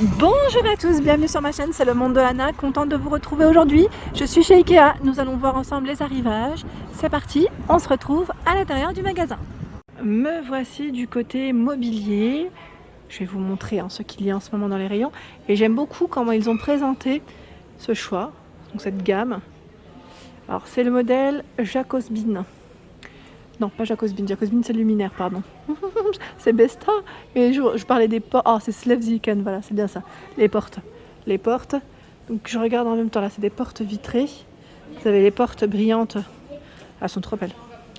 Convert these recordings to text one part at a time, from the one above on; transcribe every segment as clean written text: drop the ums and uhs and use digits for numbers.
Bonjour à tous, bienvenue sur ma chaîne, c'est le monde de Anna, contente de vous retrouver aujourd'hui. Je suis chez Ikea, nous allons voir ensemble les arrivages. C'est parti, on se retrouve à l'intérieur du magasin. Me voici du côté mobilier. Je vais vous montrer ce qu'il y a en ce moment dans les rayons. Et j'aime beaucoup comment ils ont présenté ce choix, donc cette gamme. Alors c'est le modèle Jacobsbin. Non, pas Jacobsbin, Jacobsbin c'est le luminaire, pardon. C'est Besta, mais je parlais des portes. Ah, c'est Slevziken, voilà, c'est bien ça. Les portes. Les portes. Donc je regarde en même temps, là, c'est des portes vitrées. Vous avez les portes brillantes. Elles sont trop belles.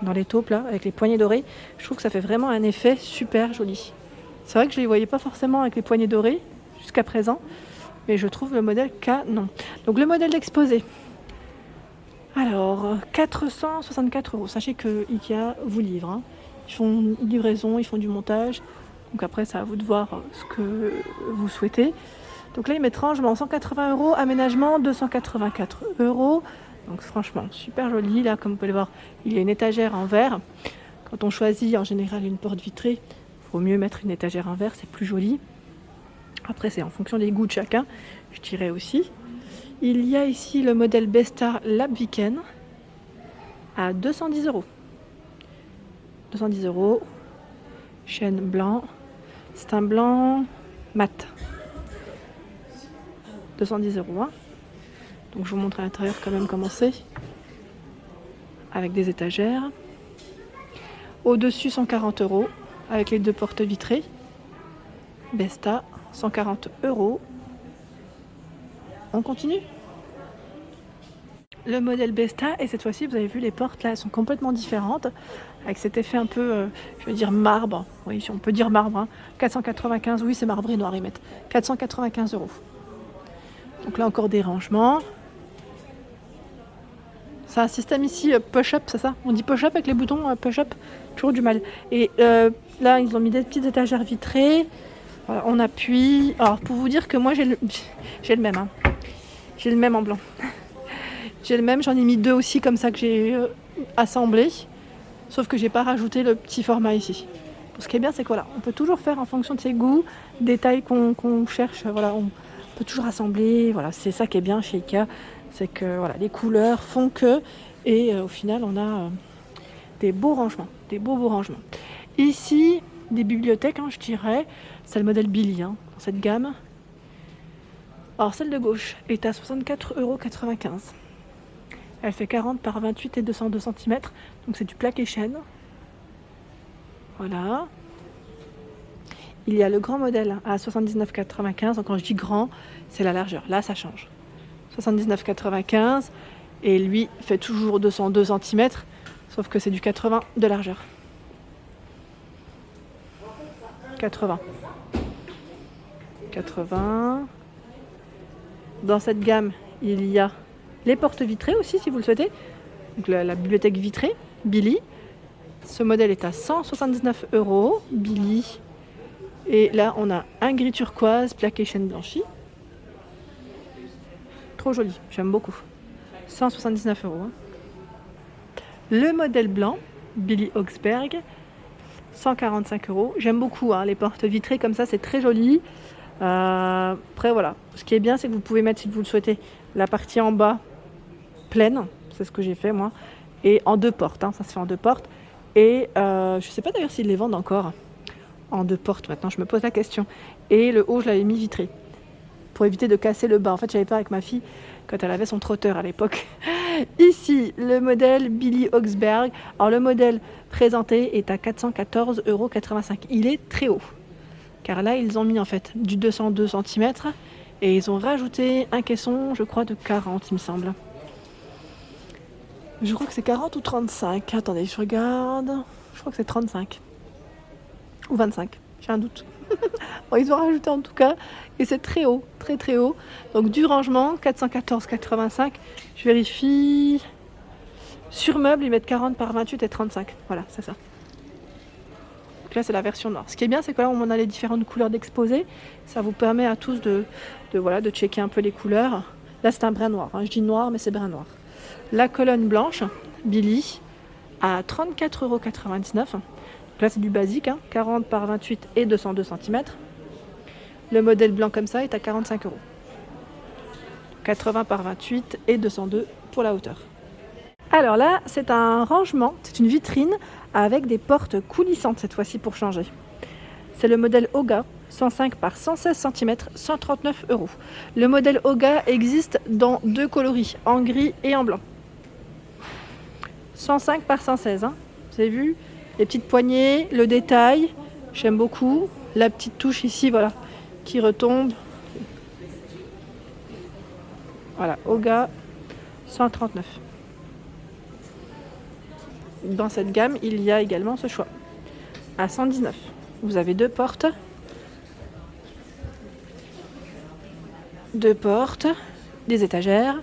Dans les taupes, là, avec les poignées dorées. Je trouve que ça fait vraiment un effet super joli. C'est vrai que je ne les voyais pas forcément avec les poignées dorées jusqu'à présent. Mais je trouve le modèle canon. Donc le modèle d'exposé. Alors, 464 €. Sachez que Ikea vous livre. Hein. Ils font une livraison, ils font du montage. Donc après, c'est à vous de voir ce que vous souhaitez. Donc là, ils mettent rangement 180 €, aménagement 284 €. Donc franchement, super joli. Là, comme vous pouvez le voir, il y a une étagère en verre. Quand on choisit en général une porte vitrée, il vaut mieux mettre une étagère en verre, c'est plus joli. Après, c'est en fonction des goûts de chacun, je dirais aussi. Il y a ici le modèle Besta Labviken à 210 €. 210 €. Chêne blanc. C'est un blanc mat. 210 €. Hein. Donc je vous montre à l'intérieur quand même comment c'est. Avec des étagères. Au-dessus 140 € avec les deux portes vitrées. Besta 140 €. On continue. Le modèle Besta, et cette fois-ci vous avez vu les portes là, elles sont complètement différentes avec cet effet un peu, je vais dire marbre, oui on peut dire marbre, hein. 495, oui c'est marbré noir ils mettent, 495 €. Donc là encore des rangements. C'est un système ici push-up, c'est ça? On dit push-up avec les boutons push-up, toujours du mal. Et là ils ont mis des petites étagères vitrées, voilà, on appuie. Alors pour vous dire que moi j'ai le même, hein. J'ai le même en blanc. J'ai le même, j'en ai mis deux aussi comme ça que j'ai assemblé. Sauf que j'ai pas rajouté le petit format ici. Ce qui est bien, c'est que voilà, on peut toujours faire en fonction de ses goûts, des tailles qu'on cherche. Voilà, on peut toujours assembler. Voilà, c'est ça qui est bien chez Ikea, c'est que voilà, les couleurs font que, et au final, on a des beaux rangements, des beaux rangements. Ici, des bibliothèques, je dirais, c'est le modèle Billy dans cette gamme. Alors celle de gauche est à 64,95 €. Elle fait 40 par 28 et 202 cm. Donc c'est du plaqué chêne. Voilà. Il y a le grand modèle à 79,95 €. Donc quand je dis grand, c'est la largeur. Là, ça change. 79,95 €. Et lui fait toujours 202 cm. Sauf que c'est du 80 de largeur. 80. 80. Dans cette gamme, il y a les portes vitrées aussi, si vous le souhaitez. Donc la bibliothèque vitrée, Billy. Ce modèle est à 179 €, Billy. Et là, on a un gris turquoise, plaqué chêne blanchi. Trop joli, j'aime beaucoup. 179 €. Le modèle blanc, Billy Augsberg, 145 €. J'aime beaucoup les portes vitrées comme ça, c'est très joli. Après voilà, ce qui est bien, c'est que vous pouvez mettre, si vous le souhaitez, la partie en bas pleine, c'est ce que j'ai fait moi, et en deux portes, ça se fait en deux portes. Et je sais pas d'ailleurs s'ils les vendent encore en deux portes maintenant, je me pose la question. Et le haut, je l'avais mis vitré pour éviter de casser le bas. En fait, j'avais peur avec ma fille quand elle avait son trotteur à l'époque. Ici, le modèle Billy Augsberg. Alors le modèle présenté est à 414,85 €. Il est très haut. Car là, ils ont mis en fait du 202 cm et ils ont rajouté un caisson, je crois, de 40, il me semble. Je crois que c'est 40 ou 35. Attendez, je regarde. Je crois que c'est 35. Ou 25, j'ai un doute. Bon, ils ont rajouté en tout cas, et c'est très haut, très très haut. Donc du rangement, 414,85 €. Je vérifie. Sur meuble, ils mettent 40 par 28 et 35. Voilà, c'est ça. Donc là, c'est la version noire. Ce qui est bien, c'est que là, on a les différentes couleurs d'exposé. Ça vous permet à tous de checker un peu les couleurs. Là, c'est un brin noir. Je dis noir, mais c'est brin noir. La colonne blanche, Billy, à 34,99 €. Là, c'est du basique, 40 par 28 et 202 cm. Le modèle blanc comme ça est à 45 €. 80 par 28 et 202 pour la hauteur. Alors là, c'est un rangement, c'est une vitrine avec des portes coulissantes cette fois-ci pour changer. C'est le modèle Oga, 105 par 116 cm, 139 €. Le modèle Oga existe dans 2 coloris, en gris et en blanc. 105 par 116, hein. Vous avez vu les petites poignées, le détail, j'aime beaucoup. La petite touche ici, voilà, qui retombe. Voilà, Oga 139. Dans cette gamme, il y a également ce choix. À 119, vous avez deux portes, des étagères,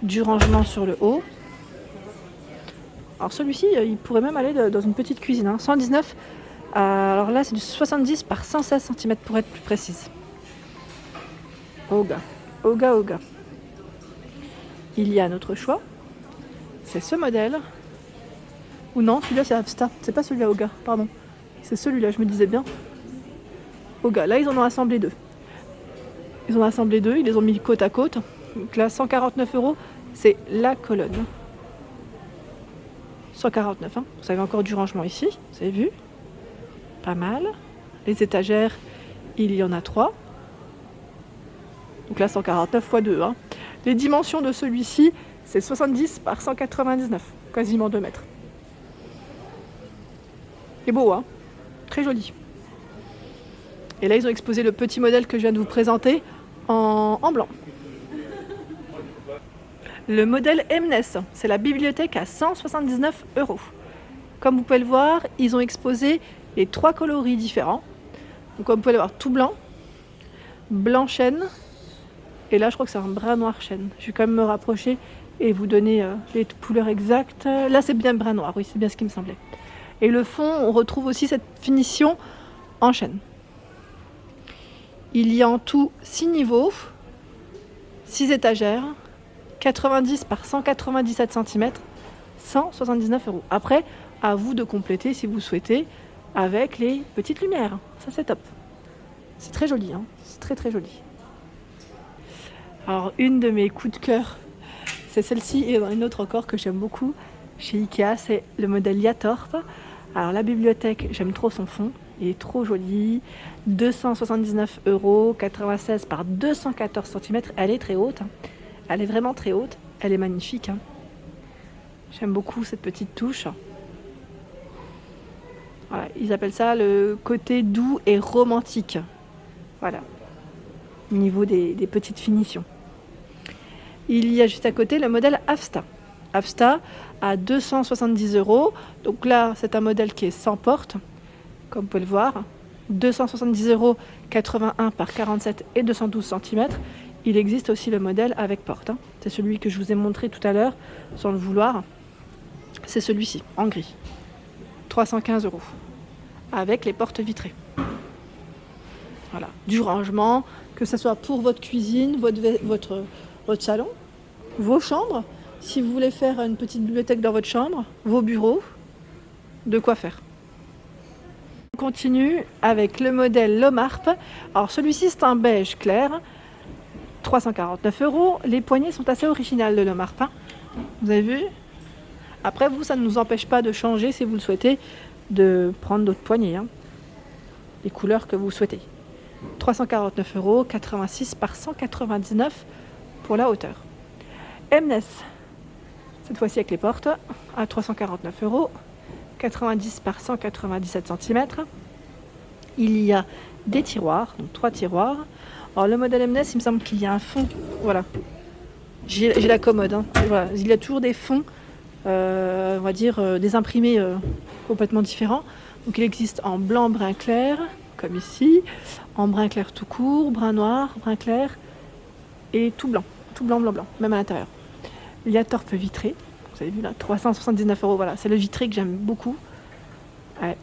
du rangement sur le haut. Alors celui-ci, il pourrait même aller dans une petite cuisine, hein. 119, alors là c'est du 70 par 116 cm pour être plus précise. Oga. Il y a un autre choix, c'est ce modèle. Ou non, celui-là c'est Avsta, c'est pas celui-là Oga, pardon. C'est celui-là, je me disais bien. Oga, là ils en ont assemblé deux. Ils les ont mis côte à côte. Donc là, 149 €, c'est la colonne. 149, hein. Vous avez encore du rangement ici, vous avez vu. Pas mal. Les étagères, il y en a 3. Donc là, 149 x 2. Hein. Les dimensions de celui-ci, c'est 70 par 199, quasiment 2 mètres. C'est beau, hein, très joli. Et là, ils ont exposé le petit modèle que je viens de vous présenter en blanc. Le modèle Emnes, c'est la bibliothèque à 179 €. Comme vous pouvez le voir, ils ont exposé les 3 coloris différents. Donc, comme vous pouvez le voir, tout blanc, blanc chêne, et là, je crois que c'est un brun noir chêne. Je vais quand même me rapprocher et vous donner les couleurs exactes. Là, c'est bien brun noir, oui, c'est bien ce qui me semblait. Et le fond, on retrouve aussi cette finition en chêne. Il y a en tout 6 niveaux, 6 étagères, 90 par 197 cm, 179 €. Après, à vous de compléter si vous souhaitez avec les petites lumières. Ça, c'est top. C'est très joli, hein. C'est très très joli. Alors, une de mes coups de cœur, c'est celle-ci et une autre encore que j'aime beaucoup chez Ikea, c'est le modèle Yatorp. Alors, la bibliothèque, j'aime trop son fond. Il est trop joli. 279 €, 96 par 214 cm. Elle est très haute. Hein. Elle est vraiment très haute. Elle est magnifique. Hein. J'aime beaucoup cette petite touche. Voilà, ils appellent ça le côté doux et romantique. Voilà. Au niveau des petites finitions. Il y a juste à côté le modèle Avsta. Avsta à 270 €. Donc là, c'est un modèle qui est sans porte, comme vous pouvez le voir. 270 €, 81 par 47 et 212 cm. Il existe aussi le modèle avec porte. Hein. C'est celui que je vous ai montré tout à l'heure, sans le vouloir. C'est celui-ci, en gris. 315 €, avec les portes vitrées. Voilà, du rangement, que ce soit pour votre cuisine, votre salon, vos chambres. Si vous voulez faire une petite bibliothèque dans votre chambre, vos bureaux, de quoi faire. On continue avec le modèle Lomarp. Alors celui-ci c'est un beige clair, 349 €. Les poignées sont assez originales de Lomarp. Hein. Vous avez vu? Après vous, ça ne nous empêche pas de changer si vous le souhaitez, de prendre d'autres poignées. Hein. Les couleurs que vous souhaitez. 349 €, 86 par 199 pour la hauteur. Emnes, cette fois-ci avec les portes, à 349 €, 90 par 197 cm. Il y a des tiroirs, donc 3 tiroirs. Alors le modèle Emnes, il me semble qu'il y a un fond, voilà. J'ai la commode, hein. Voilà. Il y a toujours des fonds, on va dire des imprimés complètement différents. Donc il existe en blanc, brun clair, comme ici, en brun clair tout court, brun noir, brun clair et tout blanc, blanc, même à l'intérieur. Il y a torpe vitré, vous avez vu là, 379 €, voilà, c'est le vitré que j'aime beaucoup.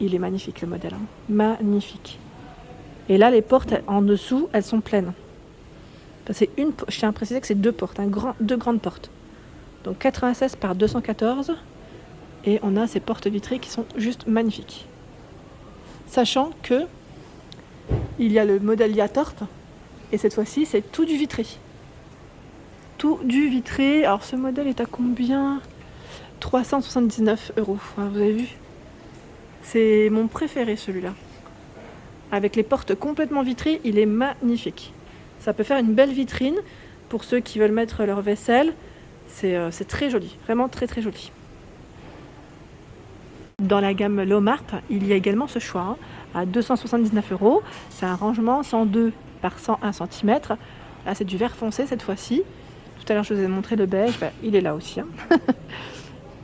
Il est magnifique le modèle, hein. Magnifique. Et là les portes en dessous, elles sont pleines. C'est je tiens à préciser que c'est 2 portes, deux grandes portes. Donc 96 par 214 et on a ces portes vitrées qui sont juste magnifiques. Sachant que il y a le modèle Yatorp Et cette fois-ci, c'est tout du vitré. Tout du vitré. Alors ce modèle est à combien? 379 €. Vous avez vu? C'est mon préféré celui-là. Avec les portes complètement vitrées, il est magnifique. Ça peut faire une belle vitrine pour ceux qui veulent mettre leur vaisselle. C'est très joli, vraiment très très joli. Dans la gamme Lomart, il y a également ce choix à 279 €. C'est un rangement 102 par 101 cm. Là, c'est du vert foncé cette fois-ci. Tout à l'heure, je vous ai montré le beige. Il est là aussi.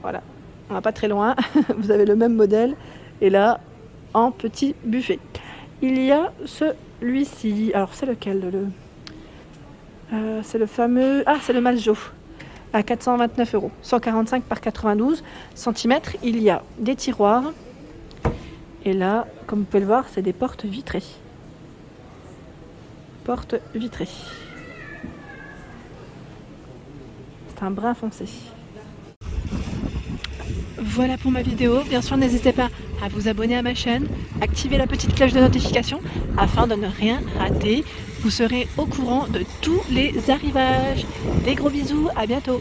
Voilà, on va pas très loin. Vous avez le même modèle. Et là, en petit buffet. Il y a celui-ci. Alors, c'est lequel c'est le fameux... Ah, c'est le Maljo. À 429 €. 145 par 92 cm. Il y a des tiroirs. Et là, comme vous pouvez le voir, c'est des portes vitrées. Portes vitrées. C'est un brun foncé. Voilà pour ma vidéo. Bien sûr, n'hésitez pas à vous abonner à ma chaîne, activer la petite cloche de notification afin de ne rien rater. Vous serez au courant de tous les arrivages. Des gros bisous, à bientôt.